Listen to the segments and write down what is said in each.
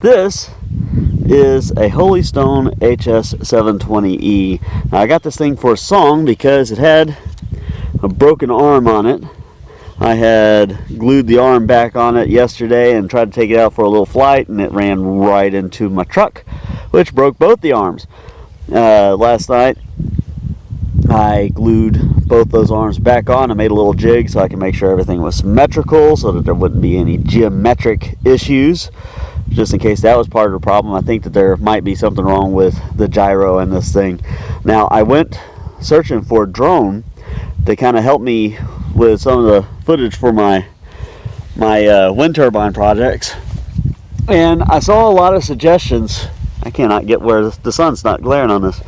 This is a Holy Stone HS720E. Now I got this thing for a song because it had a broken arm on it. I had glued the arm back on it yesterday and tried to take it out for a little flight, and it ran right into my truck, which broke both the arms. Last night I glued both those arms back on. I made a little jig so I can make sure everything was symmetrical so that there wouldn't be any geometric issues. Just in case that was part of the problem. I think that there might be something wrong with the gyro in this thing. Now I went searching for a drone to kind of help me with some of the footage for my wind turbine projects, and I saw a lot of suggestions. I cannot get where the sun's not glaring on this.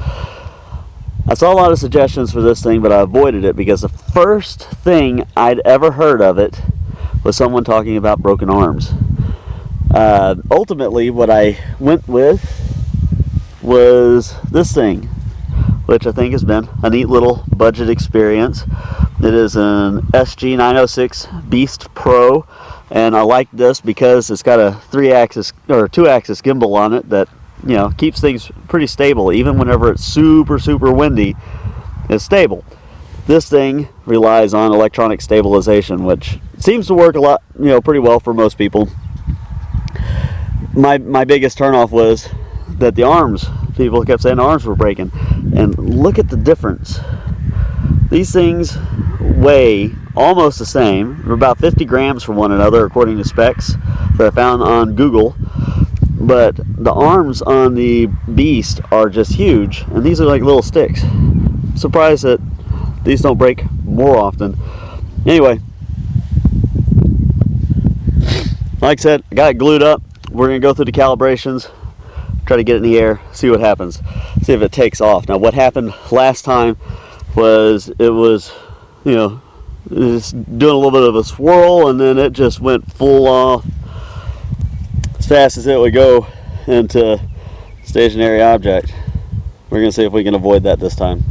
I saw a lot of suggestions for this thing, but I avoided it because the first thing I'd ever heard of it was someone talking about broken arms. Ultimately, what I went with was this thing, which I think has been a neat little budget experience. It is an SG906 Beast Pro, and I like this because it's got a 3-axis or 2-axis gimbal on it that, you know, keeps things pretty stable. Even whenever it's super windy, it's stable. This thing relies on electronic stabilization, which seems to work a lot, pretty well for most people. My biggest turnoff was that the arms, people kept saying the arms were breaking, and look at the difference. These things weigh almost the same. They're about 50 grams from one another according to specs that I found on Google, but the arms on the Beast are just huge, and these are like little sticks. I'm surprised that these don't break more often. Anyway, like I said, I got it glued up. We're going to go through the calibrations, try to get it in the air, see what happens, see if it takes off. Now what happened last time was it was doing a little bit of a swirl, and then it just went full off as fast as it would go into stationary object. We're going to see if we can avoid that this time.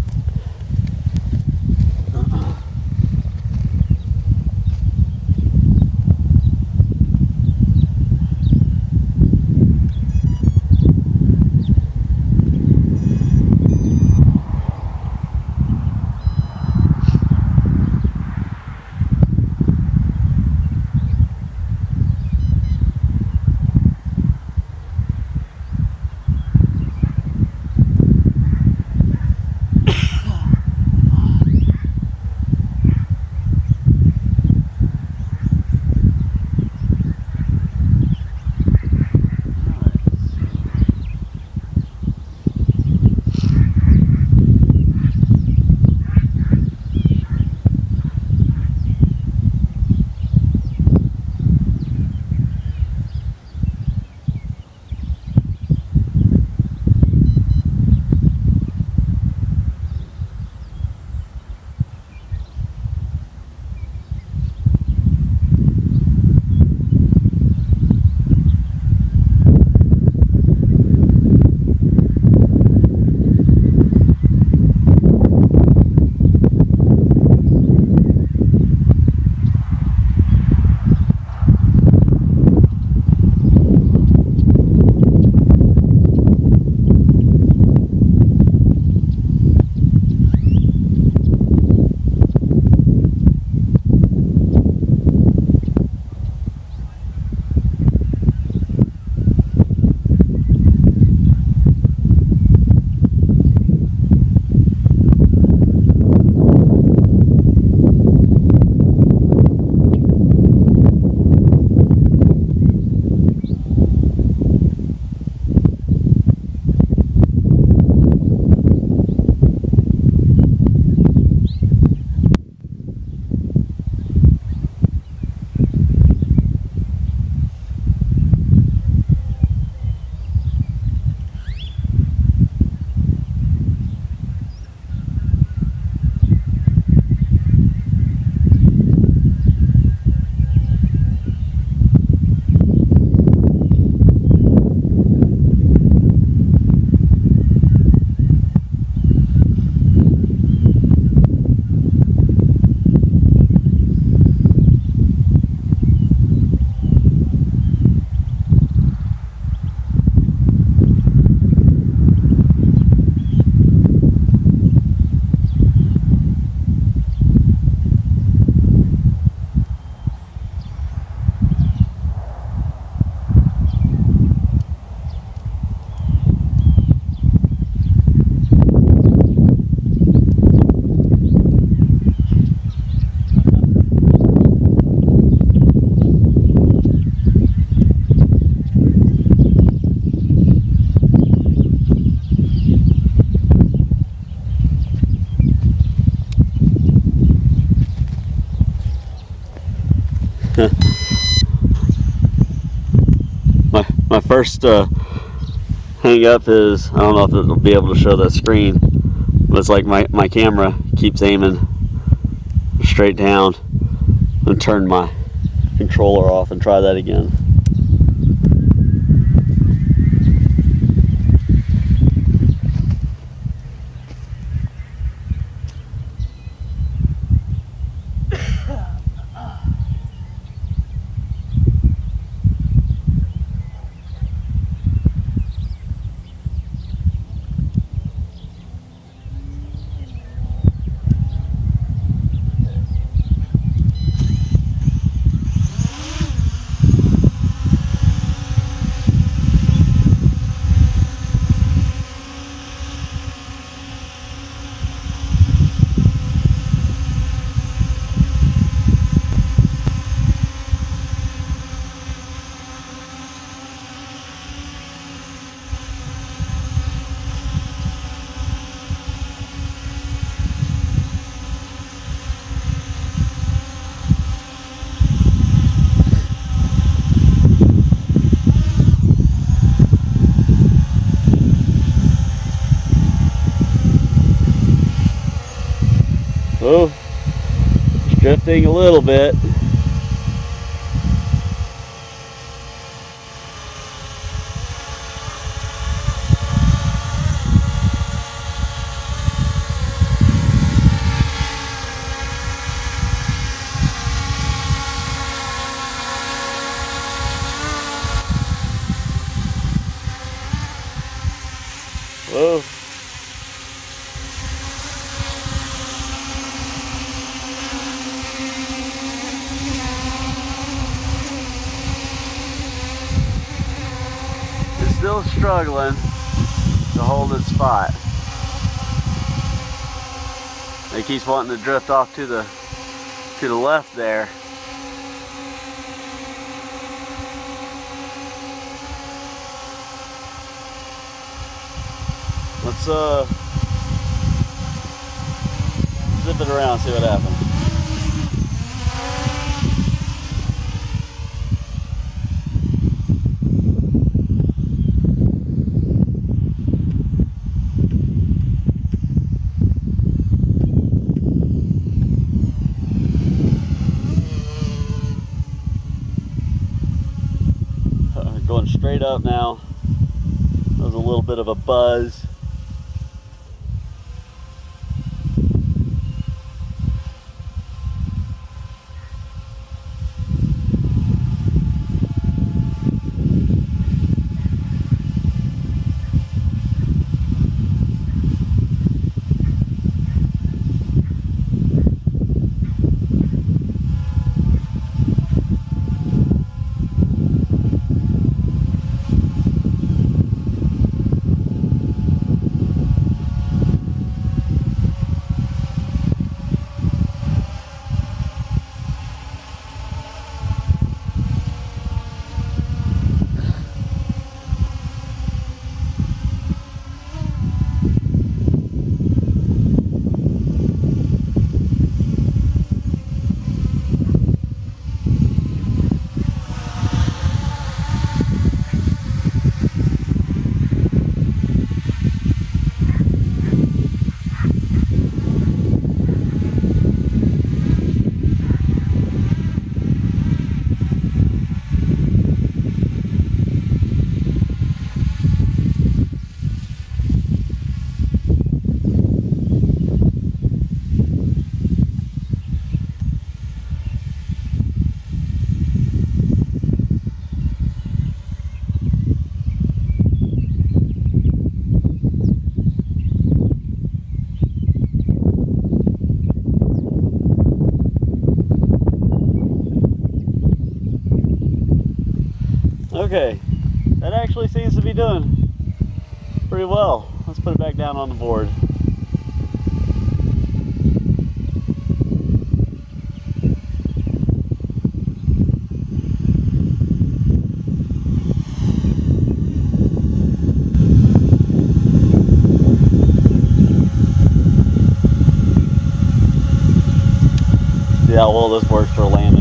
First hang up is, I don't know if it'll be able to show that screen, but it's like my camera keeps aiming straight down. I'm going to turn my controller off and try that again. Oh, it's drifting a little bit. Whoa. Still struggling to hold its spot. It keeps wanting to drift off to the left there. Let's zip it around, see what happens. Going straight up now. There's a little bit of a buzz. Okay, that actually seems to be doing pretty well. Let's put it back down on the board. See how well this works for landing.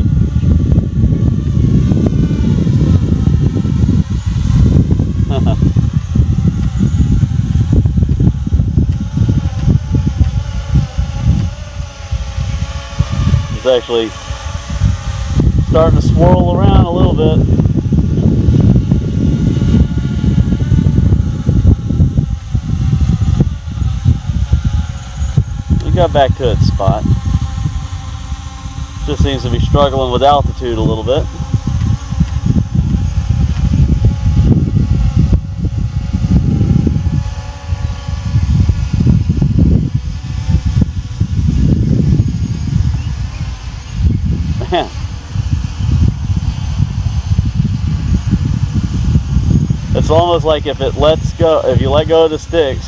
It's actually starting to swirl around a little bit. It got back to its spot. Just seems to be struggling with altitude a little bit. Man. It's almost like if it lets go, if you let go of the sticks,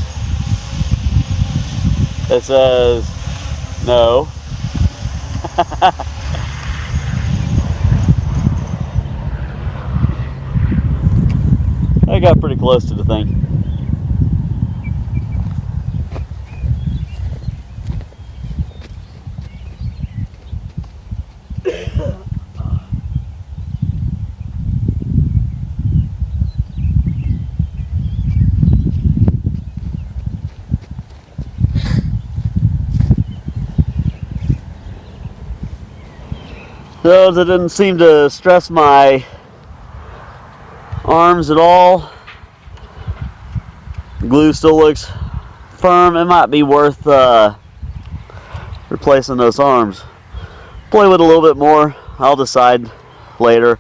it says no. I got pretty close to the thing. Those that didn't seem to stress my arms at all. Glue still looks firm. It might be worth replacing those arms. Play with it a little bit more. I'll decide later.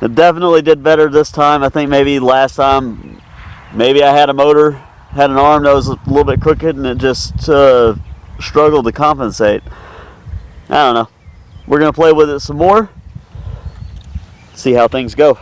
It definitely did better this time. I think maybe last time, maybe I had a motor, had an arm that was a little bit crooked, and it just struggled to compensate. I don't know. We're going to play with it some more, see how things go.